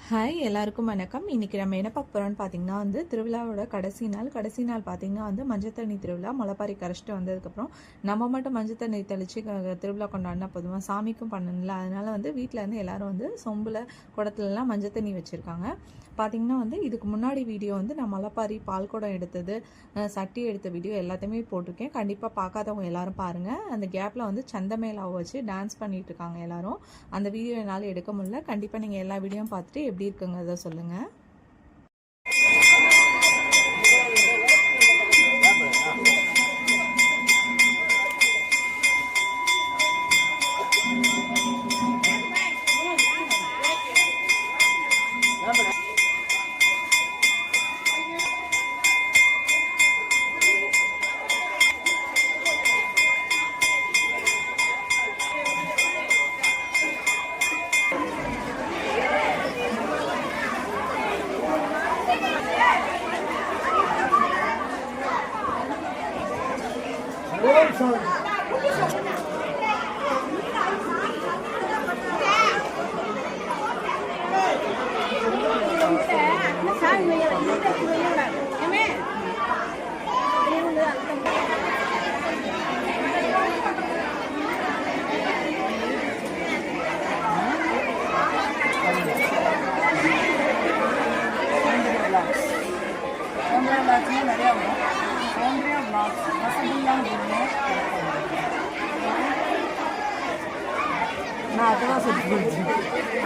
Hi எல்லாருக்கும் வணக்கம். இன்றைக்கி நம்ம என்ன பார்க்க போகிறோம்னு பார்த்தீங்கன்னா திருவிழாவோட கடைசி நாள் பார்த்தீங்கன்னா மஞ்சள் தண்ணி திருவிழா. முளைப்பாரி கரைச்சிட்டு வந்ததுக்கப்புறம் நம்ம மட்டும் மஞ்சள் தண்ணி தெளித்து திருவிழா கொண்டாடினா பொதுவாக சாமிக்கும் பண்ணணும்ல. அதனால் வீட்டில் எல்லோரும் சொம்பில் குடத்துலலாம் மஞ்சள் தண்ணி வச்சுருக்காங்க. பார்த்திங்கன்னா இதுக்கு முன்னாடி வீடியோ நான் முளைப்பாரி பால் குடம் எடுத்தது, சட்டி எடுத்த வீடியோ எல்லாத்தையுமே போட்டிருக்கேன். கண்டிப்பாக பார்க்காதவங்க எல்லோரும் பாருங்கள். அந்த கேப்பில் சந்தமேளாவை வச்சு டான்ஸ் பண்ணிகிட்டு இருக்காங்க எல்லோரும். அந்த வீடியோ என்னால் எடுக்க முடியல. கண்டிப்பாக நீங்கள் எல்லா வீடியோவும் பார்த்துட்டு எப்படி இருக்குங்கிறத சொல்லுங்கள்.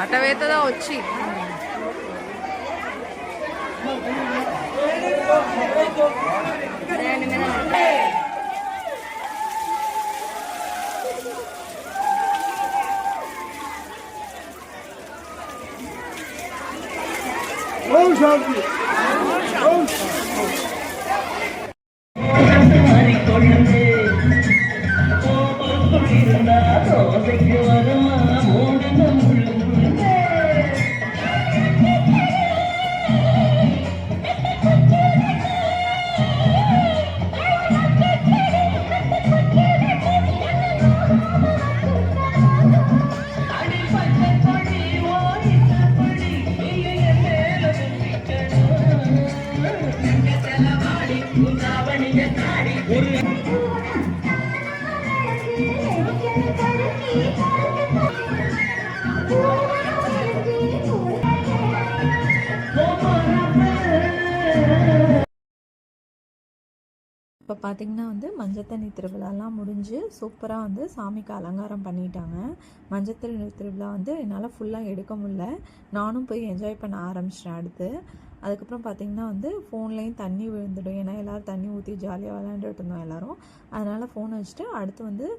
అటవేతదా వచ్చి ఓం శాంతి ఓం இப்போ பார்த்திங்கன்னா மஞ்சள் தண்ணி திருவிழாலாம் முடிஞ்சு சூப்பராக சாமிக்கு அலங்காரம் பண்ணிட்டாங்க. மஞ்சள் தண்ணி திருவிழா என்னால் ஃபுல்லாக எடுக்க முடியல. நானும் போய் என்ஜாய் பண்ண ஆரம்பிச்சிட்டேன். அடுத்து அதுக்கப்புறம் பார்த்திங்கன்னா ஃபோன்லேயும் தண்ணி விழுந்துடும். ஏன்னா எல்லோரும் தண்ணி ஊற்றி ஜாலியாக விளையாண்டுட்டு இருந்தோம் எல்லோரும். அதனால் ஃபோனை வச்சுட்டு அடுத்து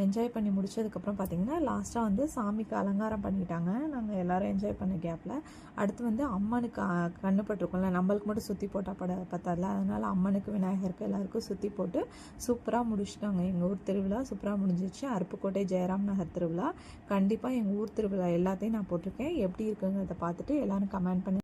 என்ஜாய் பண்ணி முடிச்சதுக்கப்புறம் பார்த்திங்கன்னா லாஸ்ட்டாக சாமிக்கு அலங்காரம் பண்ணிட்டாங்க. நாங்கள் எல்லோரும் என்ஜாய் பண்ண கேப்பில் அடுத்து அம்மனுக்கு கண்ணு பட்டிருக்கோம்ல, நம்மளுக்கு மட்டும் சுற்றி போட்டால் பத்தாதுல. அதனால் அம்மனுக்கு விநாயகருக்கு எல்லாருக்கும் சுற்றி போட்டு சூப்பராக முடிச்சுட்டாங்க. எங்கள் ஊர் திருவிழா சூப்பராக முடிஞ்சிச்சு. அருப்புக்கோட்டை ஜெயராம் நகர் திருவிழா. கண்டிப்பாக எங்கள் ஊர் திருவிழா எல்லாத்தையும் நான் போட்டிருக்கேன். எப்படி இருக்குங்கிறத பார்த்துட்டு எல்லோரும் கமெண்ட் பண்ணி